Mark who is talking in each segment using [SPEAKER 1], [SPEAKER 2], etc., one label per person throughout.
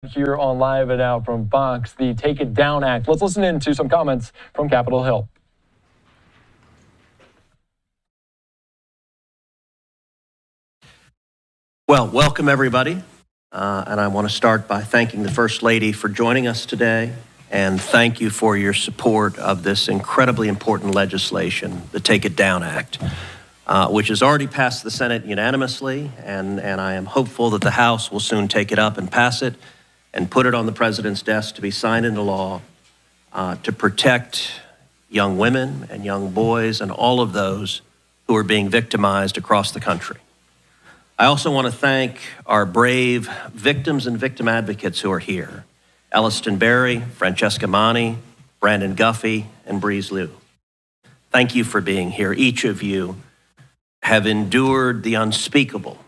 [SPEAKER 1] Here on Live and Now from Fox, the Take It Down Act. Let's listen in to some comments from Capitol Hill.
[SPEAKER 2] Well, welcome everybody. And I want to start by thanking the First Lady for joining us today. And thank you for your support of this incredibly important legislation, the Take It Down Act, which has already passed the Senate unanimously. And I am hopeful that the House will soon take it up and pass it and put it on the President's desk to be signed into law to protect young women and young boys and all of those who are being victimized across the country. I also want to thank our brave victims and victim advocates who are here: Elliston Berry, Francesca Mani, Brandon Guffey, and Breeze Liu. Thank you for being here. Each of you have endured the unspeakable,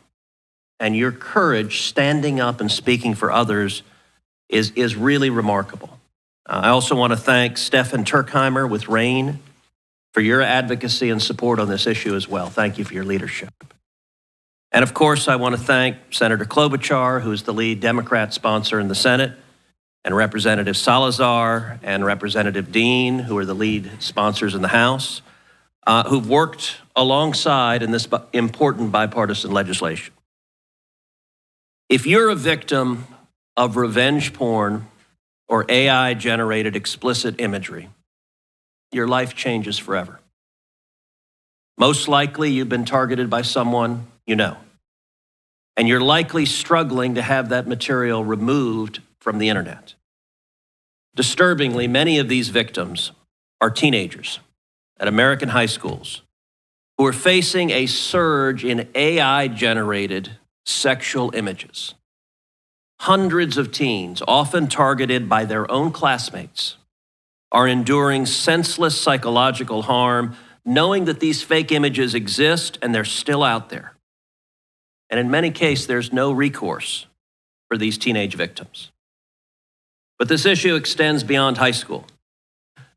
[SPEAKER 2] and your courage standing up and speaking for others is really remarkable. I also want to thank Stefan Turkheimer with RAIN for your advocacy and support on this issue as well. Thank you for your leadership. And of course, I want to thank Senator Klobuchar, who is the lead Democrat sponsor in the Senate, and Representative Salazar and Representative Dean, who are the lead sponsors in the House, who've worked alongside in this important bipartisan legislation. If you're a victim of revenge porn or AI-generated explicit imagery, your life changes forever. Most likely, you've been targeted by someone you know, and you're likely struggling to have that material removed from the internet. Disturbingly, many of these victims are teenagers at American high schools who are facing a surge in AI-generated sexual images. Hundreds of teens, often targeted by their own classmates, are enduring senseless psychological harm, knowing that these fake images exist and they're still out there. And in many cases, there's no recourse for these teenage victims. But this issue extends beyond high school.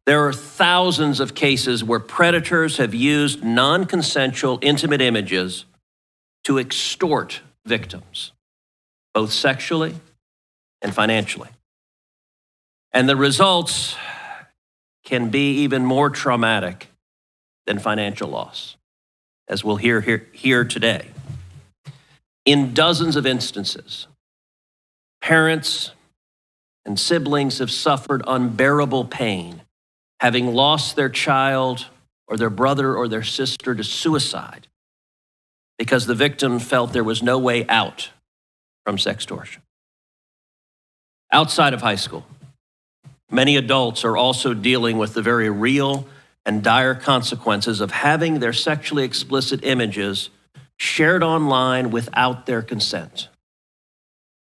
[SPEAKER 2] There are thousands of cases where predators have used non-consensual intimate images to extort victims, both sexually and financially. And the results can be even more traumatic than financial loss, as we'll hear today. In dozens of instances, parents and siblings have suffered unbearable pain, having lost their child or their brother or their sister to suicide because the victim felt there was no way out from sextortion. Outside of high school, many adults are also dealing with the very real and dire consequences of having their sexually explicit images shared online without their consent.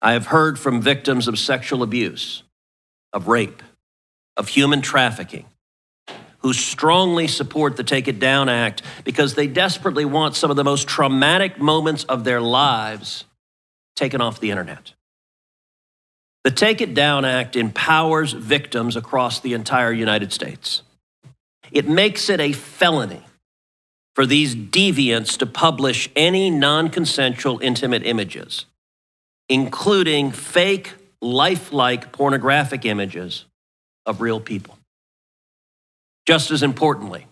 [SPEAKER 2] I have heard from victims of sexual abuse, of rape, of human trafficking, who strongly support the Take It Down Act because they desperately want some of the most traumatic moments of their lives taken off the internet. The Take It Down Act empowers victims across the entire United States. It makes it a felony for these deviants to publish any non-consensual intimate images, including fake, lifelike pornographic images of real people. Just as importantly,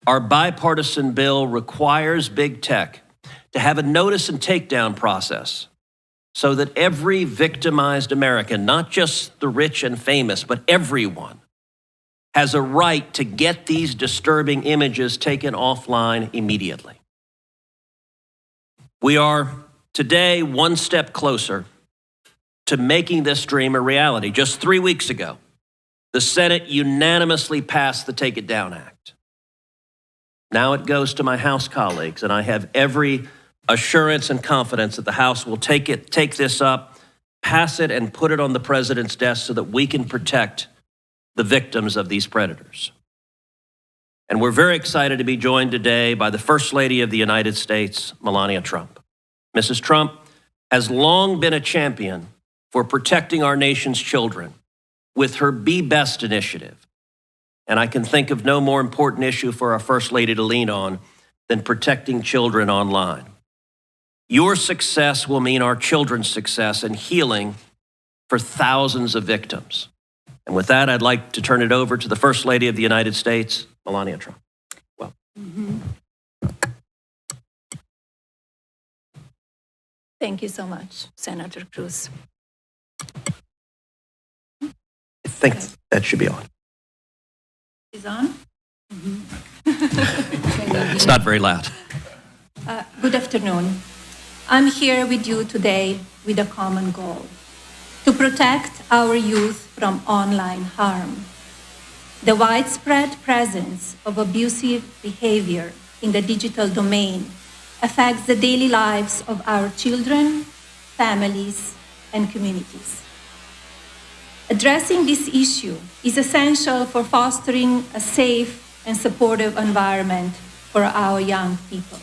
[SPEAKER 2] our bipartisan bill requires big tech to have a notice and takedown process so that every victimized American, not just the rich and famous, but everyone, has a right to get these disturbing images taken offline immediately. We are today one step closer to making this dream a reality. Just 3 weeks ago, the Senate unanimously passed the Take It Down Act. Now it goes to my House colleagues, and I have every assurance and confidence that the House will take this up, pass it, and put it on the President's desk so that we can protect the victims of these predators. And we're very excited to be joined today by the First Lady of the United States, Melania Trump. Mrs. Trump has long been a champion for protecting our nation's children with her Be Best initiative. And I can think of no more important issue for our First Lady to lean on than protecting children online. Your success will mean our children's success and healing for thousands of victims. And with that, I'd like to turn it over to the First Lady of the United States, Melania Trump. Well.
[SPEAKER 3] Thank you so much, Senator Cruz.
[SPEAKER 2] I think that should be on.
[SPEAKER 3] Is on?
[SPEAKER 2] It's not very loud.
[SPEAKER 3] Good afternoon. I'm here with you today with a common goal: to protect our youth from online harm. The widespread presence of abusive behavior in the digital domain affects the daily lives of our children, families, and communities. Addressing this issue is essential for fostering a safe and supportive environment for our young people.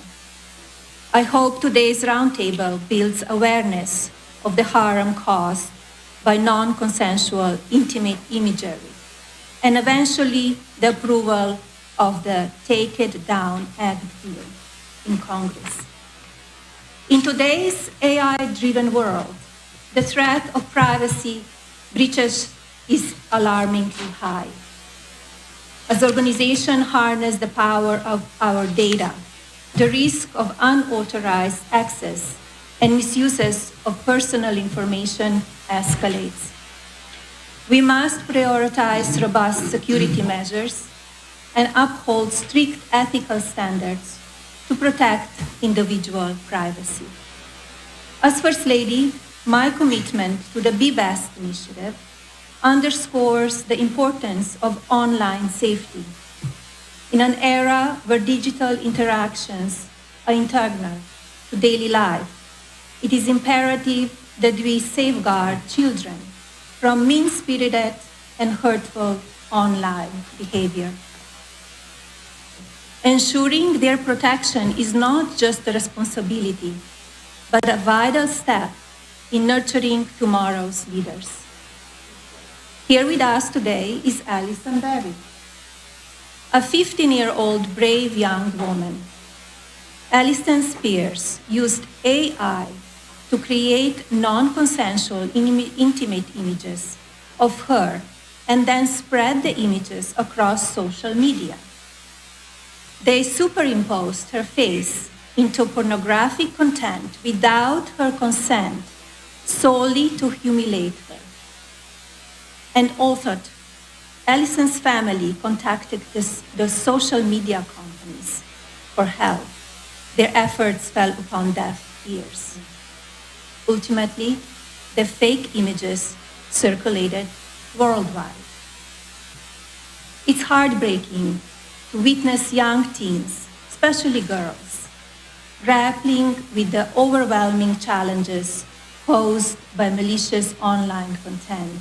[SPEAKER 3] I hope today's roundtable builds awareness of the harm caused by non-consensual intimate imagery, and eventually the approval of the Take It Down Act bill in Congress. In today's AI-driven world, the threat of privacy breaches is alarmingly high. As organizations harness the power of our data, the risk of unauthorized access and misuses of personal information escalates. We must prioritize robust security measures and uphold strict ethical standards to protect individual privacy. As First Lady, my commitment to the Be Best initiative underscores the importance of online safety. In an era where digital interactions are integral to daily life, it is imperative that we safeguard children from mean-spirited and hurtful online behavior. Ensuring their protection is not just a responsibility, but a vital step in nurturing tomorrow's leaders. Here with us today is Alison Berry, a 15-year-old brave young woman. Alison Spears used AI to create non-consensual intimate images of her and then spread the images across social media. They superimposed her face into pornographic content without her consent, solely to humiliate her. And authored, Alison's family contacted the social media companies for help. Their efforts fell upon deaf ears. Ultimately, the fake images circulated worldwide. It's heartbreaking to witness young teens, especially girls, grappling with the overwhelming challenges posed by malicious online content,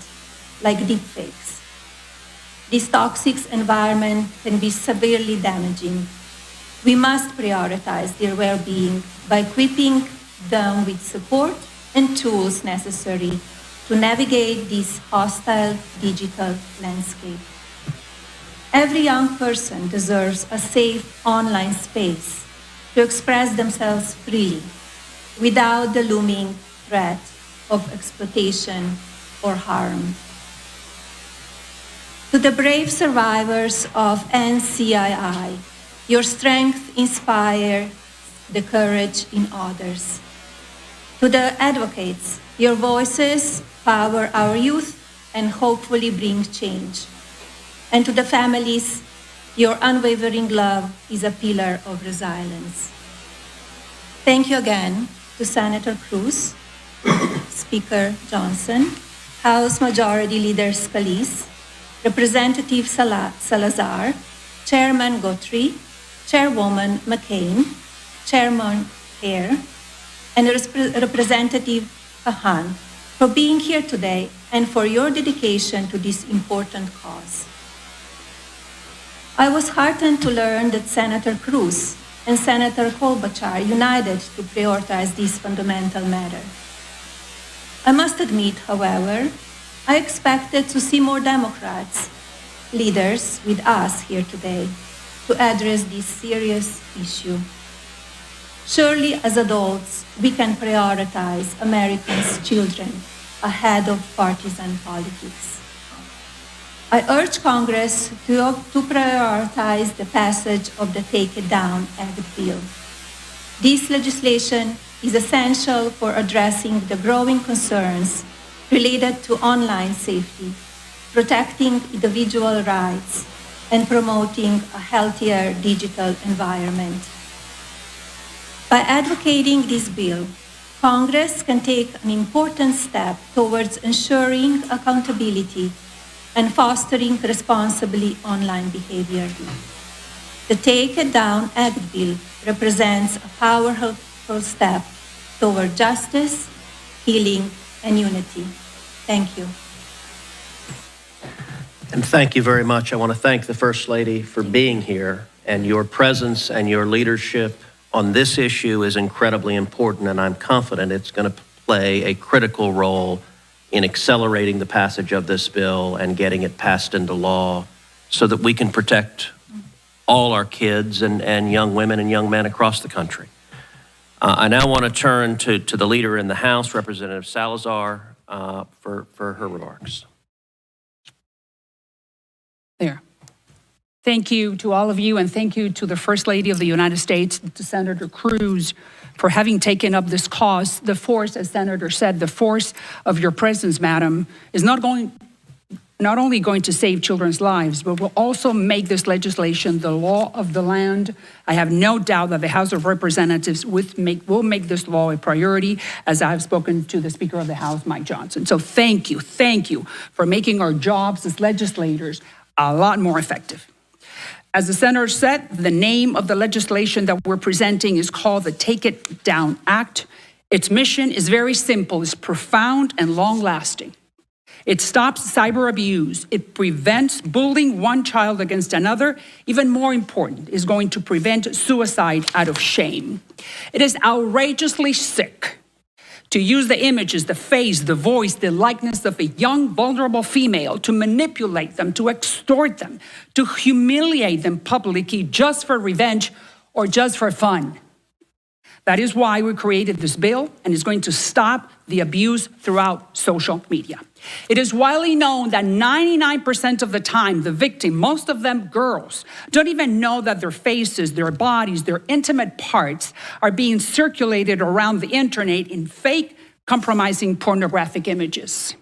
[SPEAKER 3] like deepfakes. This toxic environment can be severely damaging. We must prioritize their well-being by equipping them with support and tools necessary to navigate this hostile digital landscape. Every young person deserves a safe online space to express themselves freely without the looming threat of exploitation or harm. To the brave survivors of NCII, your strength inspires the courage in others. To the advocates, your voices power our youth and hopefully bring change. And to the families, your unwavering love is a pillar of resilience. Thank you again to Senator Cruz, Speaker Johnson, House Majority Leader Scalise, Representative Salazar, Chairman Guthrie, Chairwoman McCain, Chairman Hare, and Representative Kahan for being here today and for your dedication to this important cause. I was heartened to learn that Senator Cruz and Senator Klobuchar united to prioritize this fundamental matter. I must admit, however, I expected to see more Democrats, leaders with us here today, to address this serious issue. Surely, as adults, we can prioritize Americans' children ahead of partisan politics. I urge Congress to prioritize the passage of the Take It Down Act bill. This legislation is essential for addressing the growing concerns related to online safety, protecting individual rights, and promoting a healthier digital environment. By advocating this bill, Congress can take an important step towards ensuring accountability and fostering responsibly online behavior. The Take It Down Act bill represents a powerful step toward justice, healing, and unity. Thank you.
[SPEAKER 2] And thank you very much. I want to thank the First Lady for being here, and your presence and your leadership on this issue is incredibly important, and I'm confident it's going to play a critical role in accelerating the passage of this bill and getting it passed into law so that we can protect all our kids and young women and young men across the country. I now want to turn to the leader in the House, Representative Salazar, for her remarks.
[SPEAKER 4] There. Thank you to all of you, and thank you to the First Lady of the United States, to Senator Cruz, for having taken up this cause. The force, as Senator said, the force of your presence, Madam, is not only going to save children's lives, but will also make this legislation the law of the land. I have no doubt that the House of Representatives will make this law a priority, as I have spoken to the Speaker of the House, Mike Johnson. So thank you for making our jobs as legislators a lot more effective. As the Senator said, the name of the legislation that we're presenting is called the Take It Down Act. Its mission is very simple, it's profound and long-lasting. It stops cyber abuse. It prevents bullying one child against another. Even more important, is going to prevent suicide out of shame. It is outrageously sick to use the images, the face, the voice, the likeness of a young, vulnerable female, to manipulate them, to extort them, to humiliate them publicly just for revenge or just for fun. That is why we created this bill, and it's going to stop the abuse throughout social media. It is widely known that 99% of the time, the victim, most of them girls, don't even know that their faces, their bodies, their intimate parts are being circulated around the internet in fake, compromising pornographic images.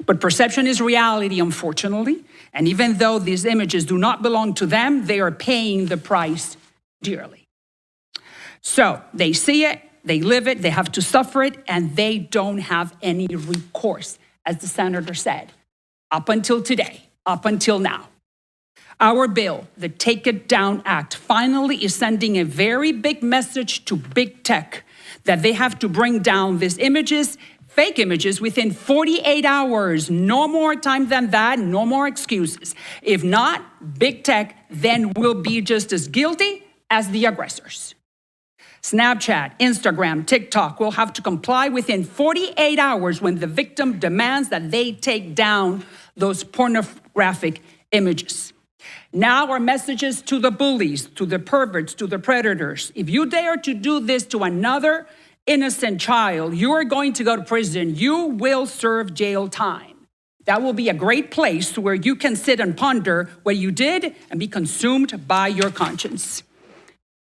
[SPEAKER 4] But perception is reality, unfortunately, and even though these images do not belong to them, they are paying the price dearly. So they see it, they live it, they have to suffer it, and they don't have any recourse, as the Senator said, up until today, up until now. Our bill, the Take It Down Act, finally is sending a very big message to big tech that they have to bring down these images, fake images, within 48 hours. No more time than that, no more excuses. If not, big tech then will be just as guilty as the aggressors. Snapchat, Instagram, TikTok will have to comply within 48 hours when the victim demands that they take down those pornographic images. Now our messages to the bullies, to the perverts, to the predators. If you dare to do this to another innocent child, you are going to go to prison. You will serve jail time. That will be a great place where you can sit and ponder what you did and be consumed by your conscience.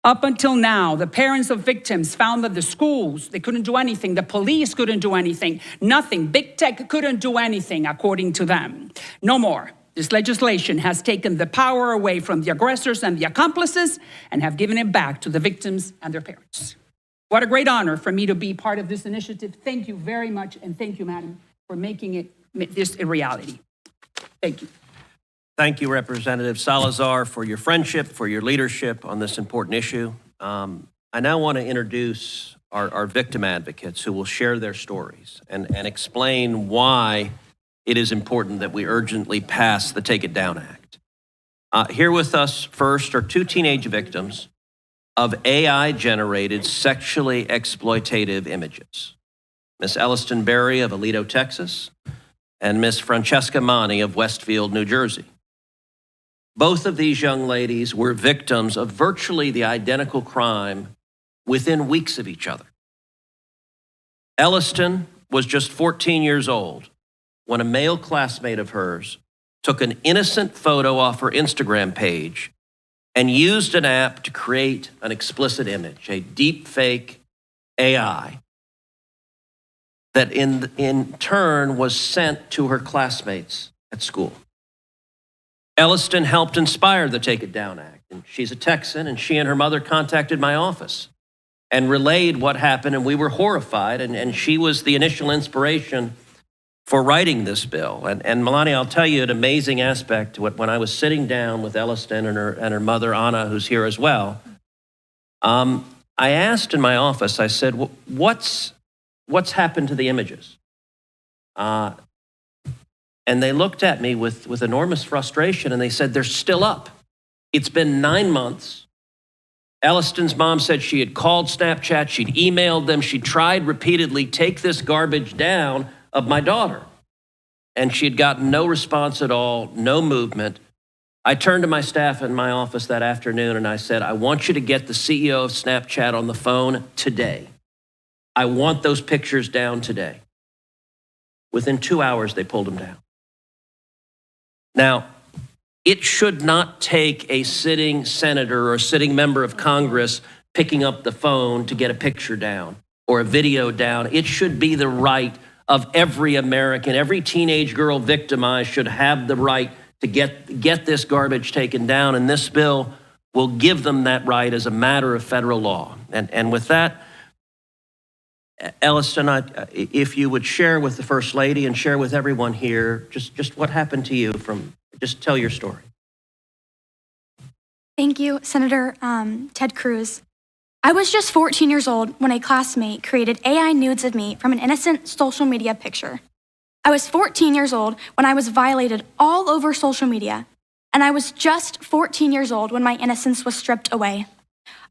[SPEAKER 4] Up until now, the parents of victims found that the schools, they couldn't do anything. The police couldn't do anything. Nothing. Big tech couldn't do anything, according to them. No more. This legislation has taken the power away from the aggressors and the accomplices and have given it back to the victims and their parents. What a great honor for me to be part of this initiative. Thank you very much, and thank you, Madam, for making this a reality. Thank you.
[SPEAKER 2] Thank you, Representative Salazar, for your friendship, for your leadership on this important issue. I now want to introduce our victim advocates who will share their stories and explain why it is important that we urgently pass the Take It Down Act. Here with us first are two teenage victims of AI-generated sexually exploitative images. Miss Elliston Berry of Aledo, Texas, and Miss Francesca Mani of Westfield, New Jersey. Both of these young ladies were victims of virtually the identical crime within weeks of each other. Elliston was just 14 years old when a male classmate of hers took an innocent photo off her Instagram page and used an app to create an explicit image, a deepfake AI, that in turn was sent to her classmates at school. Elliston helped inspire the Take It Down Act. And she's a Texan, and she and her mother contacted my office and relayed what happened, and we were horrified, and she was the initial inspiration for writing this bill. And Melania, I'll tell you an amazing aspect. When I was sitting down with Elliston and her mother, Anna, who's here as well, I asked in my office, I said, what's happened to the images? And they looked at me with enormous frustration, and they said, they're still up. It's been 9 months. Elliston's mom said she had called Snapchat, she'd emailed them, she tried repeatedly, take this garbage down of my daughter. And she had gotten no response at all, no movement. I turned to my staff in my office that afternoon and I said, I want you to get the CEO of Snapchat on the phone today. I want those pictures down today. Within 2 hours, they pulled them down. Now, it should not take a sitting senator or a sitting member of Congress picking up the phone to get a picture down or a video down. It should be the right of every American. Every teenage girl victimized should have the right to get this garbage taken down, and this bill will give them that right as a matter of federal law. And with that, Elliston, if you would share with the First Lady and share with everyone here just what happened to you just tell your story.
[SPEAKER 5] Thank you, Senator Ted Cruz. I was just 14 years old when a classmate created AI nudes of me from an innocent social media picture. I was 14 years old when I was violated all over social media, and I was just 14 years old when my innocence was stripped away.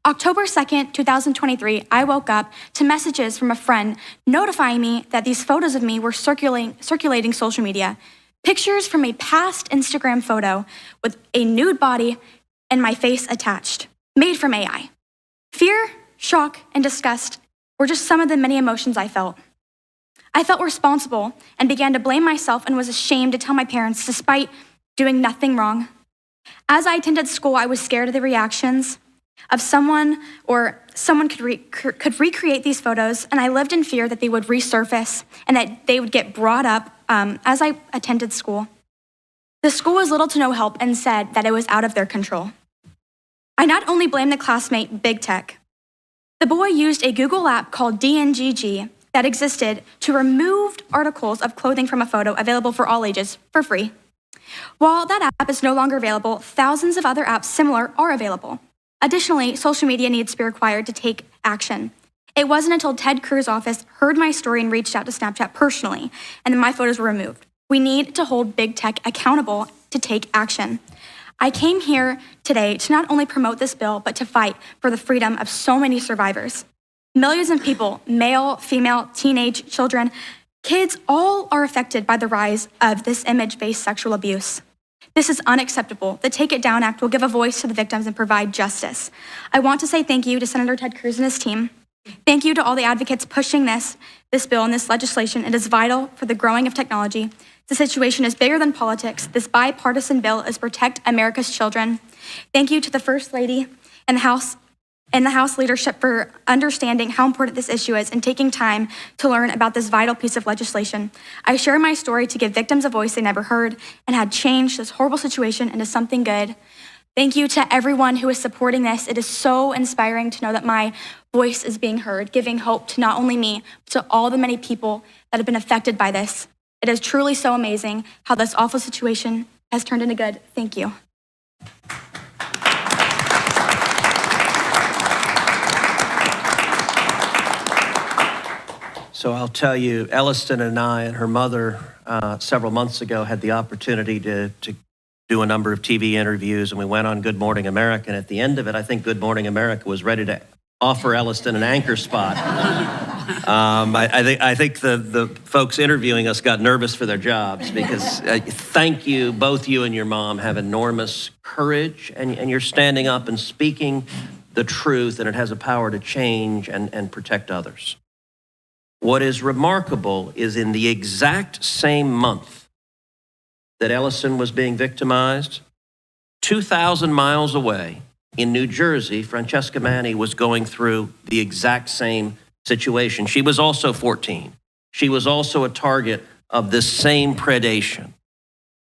[SPEAKER 5] October 2nd, 2023, I woke up to messages from a friend notifying me that these photos of me were circulating social media. Pictures from a past Instagram photo with a nude body and my face attached, made from AI. Fear, shock, and disgust were just some of the many emotions I felt. I felt responsible and began to blame myself and was ashamed to tell my parents despite doing nothing wrong. As I attended school, I was scared of the reactions of someone could recreate these photos, and I lived in fear that they would resurface and that they would get brought up as I attended school. The school was little to no help and said that it was out of their control. I not only blamed the classmate Big Tech. The boy used a Google app called DNGG that existed to remove articles of clothing from a photo available for all ages for free. While that app is no longer available, thousands of other apps similar are available. Additionally, social media needs to be required to take action. It wasn't until Ted Cruz's office heard my story and reached out to Snapchat personally, and then my photos were removed. We need to hold Big Tech accountable to take action. I came here today to not only promote this bill, but to fight for the freedom of so many survivors. Millions of people, male, female, teenage, children, kids, all are affected by the rise of this image-based sexual abuse. This is unacceptable. The Take It Down Act will give a voice to the victims and provide justice. I want to say thank you to Senator Ted Cruz and his team. Thank you to all the advocates pushing this bill and this legislation. It is vital for the growing of technology. The situation is bigger than politics. This bipartisan bill is protect America's children. Thank you to the First Lady and the House leadership for understanding how important this issue is and taking time to learn about this vital piece of legislation. I share my story to give victims a voice they never heard and had changed this horrible situation into something good. Thank you to everyone who is supporting this. It is so inspiring to know that my voice is being heard, giving hope to not only me, but to all the many people that have been affected by this. It is truly so amazing how this awful situation has turned into good. Thank you.
[SPEAKER 2] So I'll tell you, Elliston and I and her mother several months ago had the opportunity to do a number of TV interviews, and we went on Good Morning America. And at the end of it, I think Good Morning America was ready to offer Elliston an anchor spot. I think the folks interviewing us got nervous for their jobs because thank you, both you and your mom have enormous courage, and you're standing up and speaking the truth, and it has a power to change and protect others. What is remarkable is in the exact same month that Ellison was being victimized, 2,000 miles away in New Jersey, Francesca Manni was going through the exact same situation. She was also 14. She was also a target of this same predation.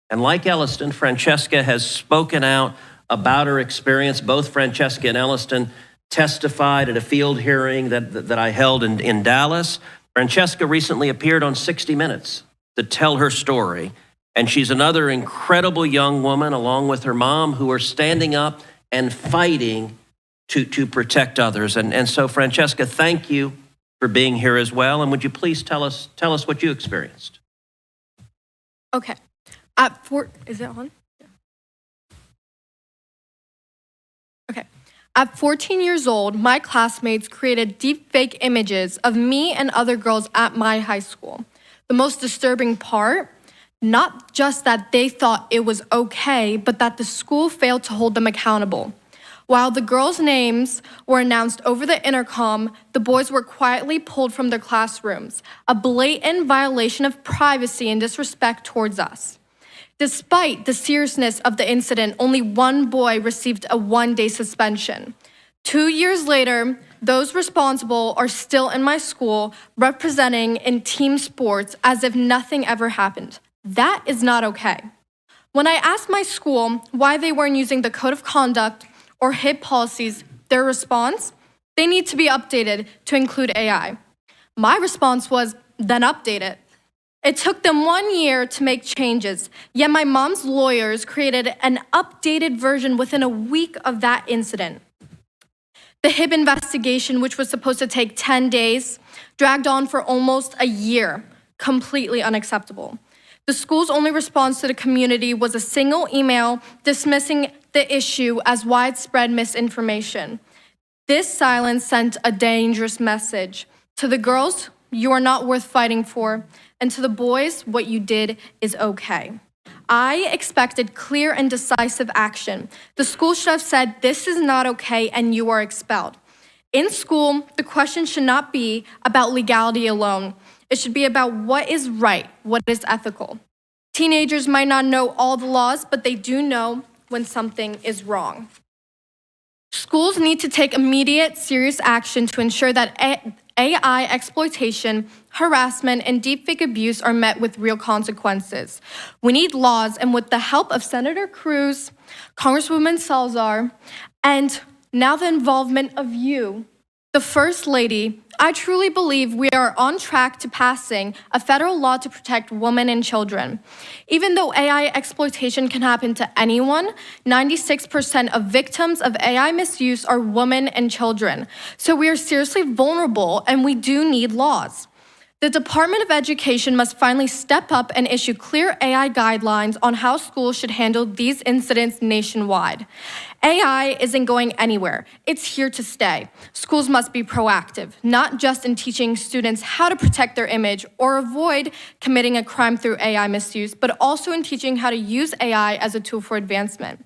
[SPEAKER 2] And like Elliston, Francesca has spoken out about her experience. Both Francesca and Elliston testified at a field hearing that I held in Dallas. Francesca recently appeared on 60 Minutes to tell her story. And she's another incredible young woman, along with her mom, who are standing up and fighting to protect others. And so, Francesca, thank you for being here as well. And would you please tell us what you experienced?
[SPEAKER 6] Okay. Is it on? Yeah. Okay. At 14 years old, my classmates created deepfake images of me and other girls at my high school. The most disturbing part, not just that they thought it was okay, but that the school failed to hold them accountable. While the girls' names were announced over the intercom, the boys were quietly pulled from their classrooms, a blatant violation of privacy and disrespect towards us. Despite the seriousness of the incident, only one boy received a one-day suspension. 2 years later, those responsible are still in my school, representing in team sports as if nothing ever happened. That is not okay. When I asked my school why they weren't using the code of conduct or HIP policies, their response, they need to be updated to include AI. My response was, then update it. It took them 1 year to make changes, yet my mom's lawyers created an updated version within a week of that incident. The HIP investigation, which was supposed to take 10 days, dragged on for almost a year, completely unacceptable. The school's only response to the community was a single email dismissing the issue as widespread misinformation. This silence sent a dangerous message. To the girls, you are not worth fighting for, and to the boys, what you did is okay. I expected clear and decisive action. The school should have said, this is not okay, and you are expelled. In school, the question should not be about legality alone. It should be about what is right, what is ethical. Teenagers might not know all the laws, but they do know when something is wrong. Schools need to take immediate, serious action to ensure that AI exploitation, harassment, and deepfake abuse are met with real consequences. We need laws, and with the help of Senator Cruz, Congresswoman Salazar, and now the involvement of you, the First Lady, I truly believe we are on track to passing a federal law to protect women and children. Even though AI exploitation can happen to anyone, 96% of victims of AI misuse are women and children. So we are seriously vulnerable, and we do need laws. The Department of Education must finally step up and issue clear AI guidelines on how schools should handle these incidents nationwide. AI isn't going anywhere. It's here to stay. Schools must be proactive, not just in teaching students how to protect their image or avoid committing a crime through AI misuse, but also in teaching how to use AI as a tool for advancement.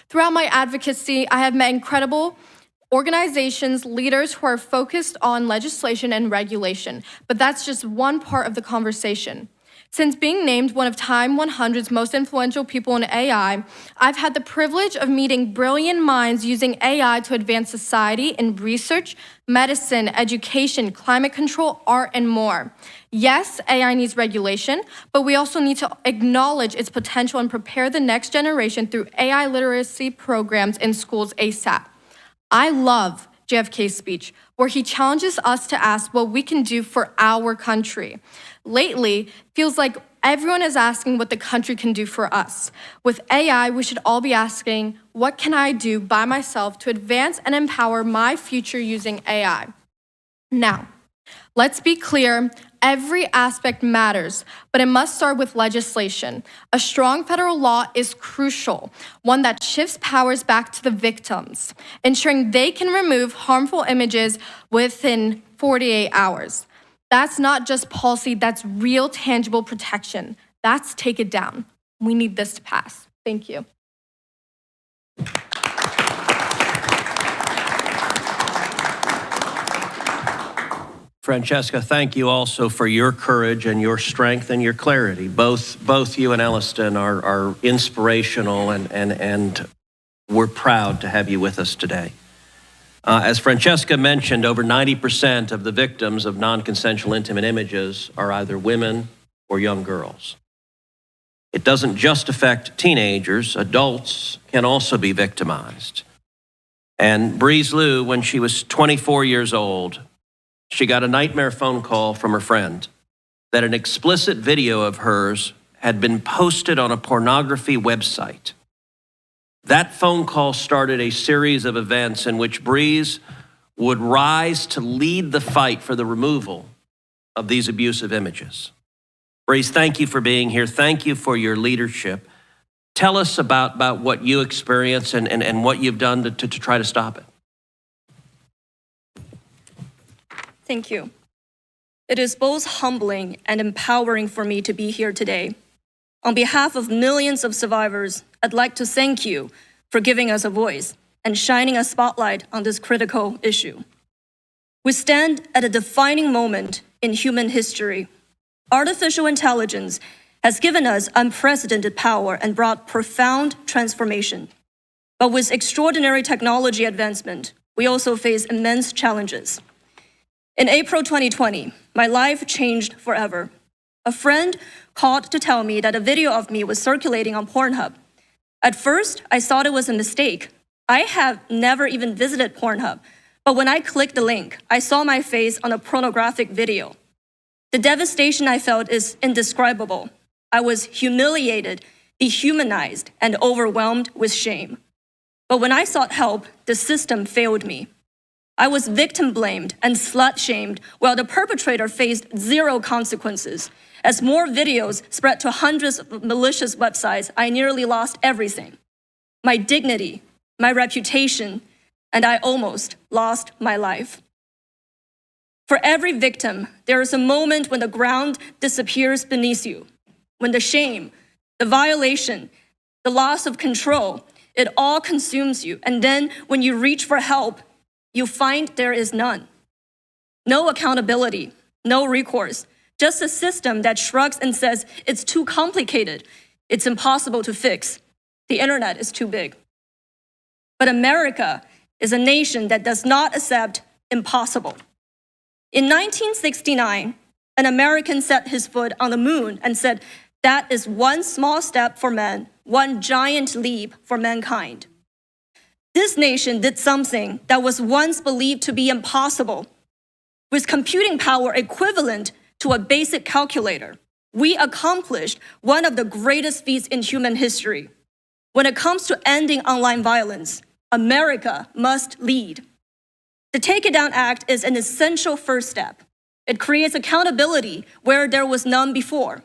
[SPEAKER 6] Throughout my advocacy, I have met incredible organizations, leaders who are focused on legislation and regulation, but that's just one part of the conversation. Since being named one of Time 100's most influential people in AI, I've had the privilege of meeting brilliant minds using AI to advance society in research, medicine, education, climate control, art, and more. Yes, AI needs regulation, but we also need to acknowledge its potential and prepare the next generation through AI literacy programs in schools ASAP. I love JFK's speech, where he challenges us to ask what we can do for our country. Lately, feels like everyone is asking what the country can do for us. With AI, we should all be asking, what can I do by myself to advance and empower my future using AI? Now, let's be clear, every aspect matters, but it must start with legislation. A strong federal law is crucial, one that shifts powers back to the victims, ensuring they can remove harmful images within 48 hours. That's not just policy, that's real tangible protection. That's take it down. We need this to pass. Thank you.
[SPEAKER 2] Francesca, thank you also for your courage and your strength and your clarity. Both you and Elliston are inspirational, and we're proud to have you with us today. As Francesca mentioned, over 90% of the victims of non-consensual intimate images are either women or young girls. It doesn't just affect teenagers, adults can also be victimized. And Breeze Lou, when she was 24 years old, she got a nightmare phone call from her friend that an explicit video of hers had been posted on a pornography website. That phone call started a series of events in which Breeze would rise to lead the fight for the removal of these abusive images. Breeze, thank you for being here. Thank you for your leadership. Tell us about what you experienced and what you've done to try to stop it.
[SPEAKER 7] Thank you. It is both humbling and empowering for me to be here today. On behalf of millions of survivors, I'd like to thank you for giving us a voice and shining a spotlight on this critical issue. We stand at a defining moment in human history. Artificial intelligence has given us unprecedented power and brought profound transformation. But with extraordinary technology advancement, we also face immense challenges. In April 2020, my life changed forever. A friend called to tell me that a video of me was circulating on Pornhub. At first, I thought it was a mistake. I have never even visited Pornhub, but when I clicked the link, I saw my face on a pornographic video. The devastation I felt is indescribable. I was humiliated, dehumanized, and overwhelmed with shame. But when I sought help, the system failed me. I was victim blamed and slut shamed while the perpetrator faced zero consequences. As more videos spread to hundreds of malicious websites, I nearly lost everything. My dignity, my reputation, and I almost lost my life. For every victim, there is a moment when the ground disappears beneath you, when the shame, the violation, the loss of control, it all consumes you. And then when you reach for help, you find there is none. No accountability, no recourse, just a system that shrugs and says, it's too complicated, it's impossible to fix, the internet is too big. But America is a nation that does not accept impossible. In 1969, an American set his foot on the moon and said, that is one small step for man, one giant leap for mankind. This nation did something that was once believed to be impossible. With computing power equivalent to a basic calculator, we accomplished one of the greatest feats in human history. When it comes to ending online violence, America must lead. The Take It Down Act is an essential first step. It creates accountability where there was none before.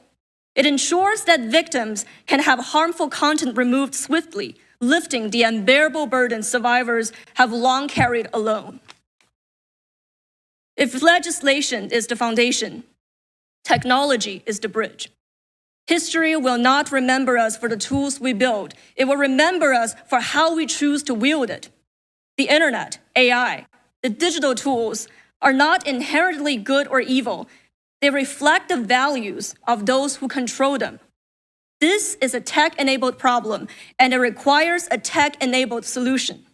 [SPEAKER 7] It ensures that victims can have harmful content removed swiftly, lifting the unbearable burden survivors have long carried alone. If legislation is the foundation, technology is the bridge. History will not remember us for the tools we build. It will remember us for how we choose to wield it. The internet, AI, the digital tools are not inherently good or evil. They reflect the values of those who control them. This is a tech-enabled problem, and it requires a tech-enabled solution.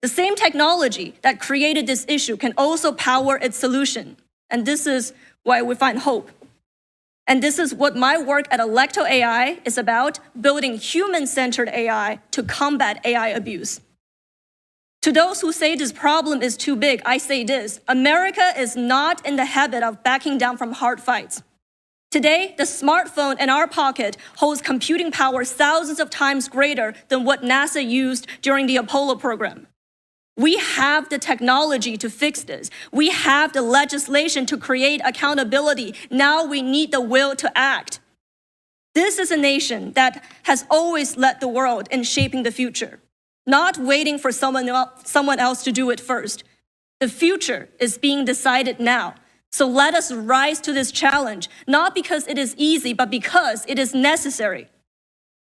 [SPEAKER 7] The same technology that created this issue can also power its solution, and this is why we find hope. And this is what my work at Electo AI is about, building human-centered AI to combat AI abuse. To those who say this problem is too big, I say this: America is not in the habit of backing down from hard fights. Today, the smartphone in our pocket holds computing power thousands of times greater than what NASA used during the Apollo program. We have the technology to fix this. We have the legislation to create accountability. Now we need the will to act. This is a nation that has always led the world in shaping the future, not waiting for someone else to do it first. The future is being decided now. So let us rise to this challenge, not because it is easy, but because it is necessary.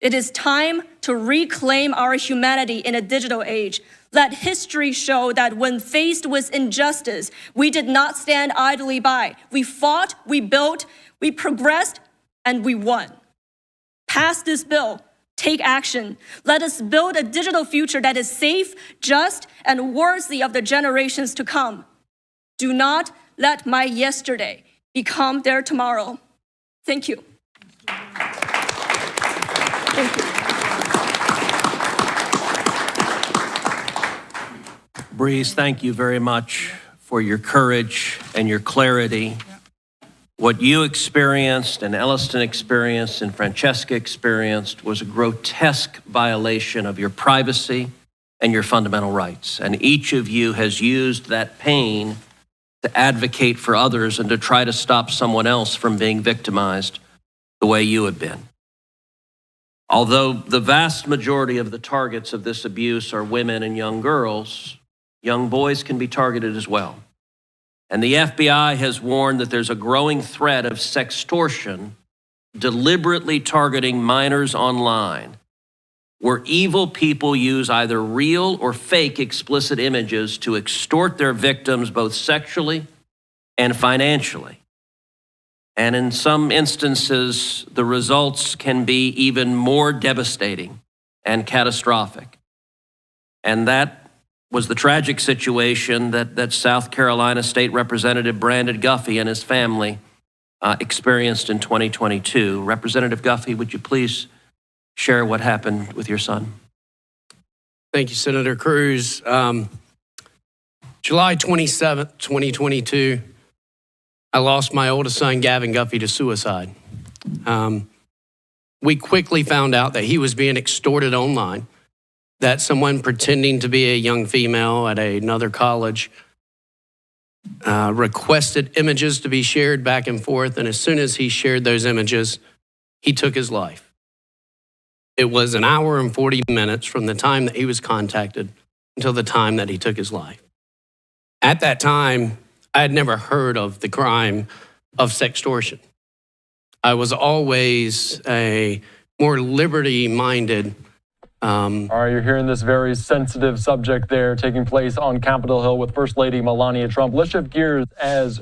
[SPEAKER 7] It is time to reclaim our humanity in a digital age. Let history show that when faced with injustice, we did not stand idly by. We fought, we built, we progressed, and we won. Pass this bill. Take action. Let us build a digital future that is safe, just, and worthy of the generations to come. Do not let my yesterday become their tomorrow. Thank you. Thank you.
[SPEAKER 2] Breeze, thank you very much for your courage and your clarity. What you experienced and Elliston experienced and Francesca experienced was a grotesque violation of your privacy and your fundamental rights. And each of you has used that pain to advocate for others and to try to stop someone else from being victimized the way you have been. Although the vast majority of the targets of this abuse are women and young girls, young boys can be targeted as well. And the FBI has warned that there's a growing threat of sextortion deliberately targeting minors online, where evil people use either real or fake explicit images to extort their victims both sexually and financially. And in some instances, the results can be even more devastating and catastrophic. And that was the tragic situation that South Carolina State Representative Brandon Guffey and his family experienced in 2022. Representative Guffey, would you please share what happened with your son?
[SPEAKER 8] Thank you, Senator Cruz. July 27th, 2022, I lost my oldest son, Gavin Guffey, to suicide. We quickly found out that he was being extorted online, that someone pretending to be a young female at another college requested images to be shared back and forth, and as soon as he shared those images, he took his life. It was an hour and 40 minutes from the time that he was contacted until the time that he took his life. At that time, I had never heard of the crime of sextortion. I was always a more liberty-minded.
[SPEAKER 1] All right, you're hearing this very sensitive subject there taking place on Capitol Hill with First Lady Melania Trump. Let's shift gears as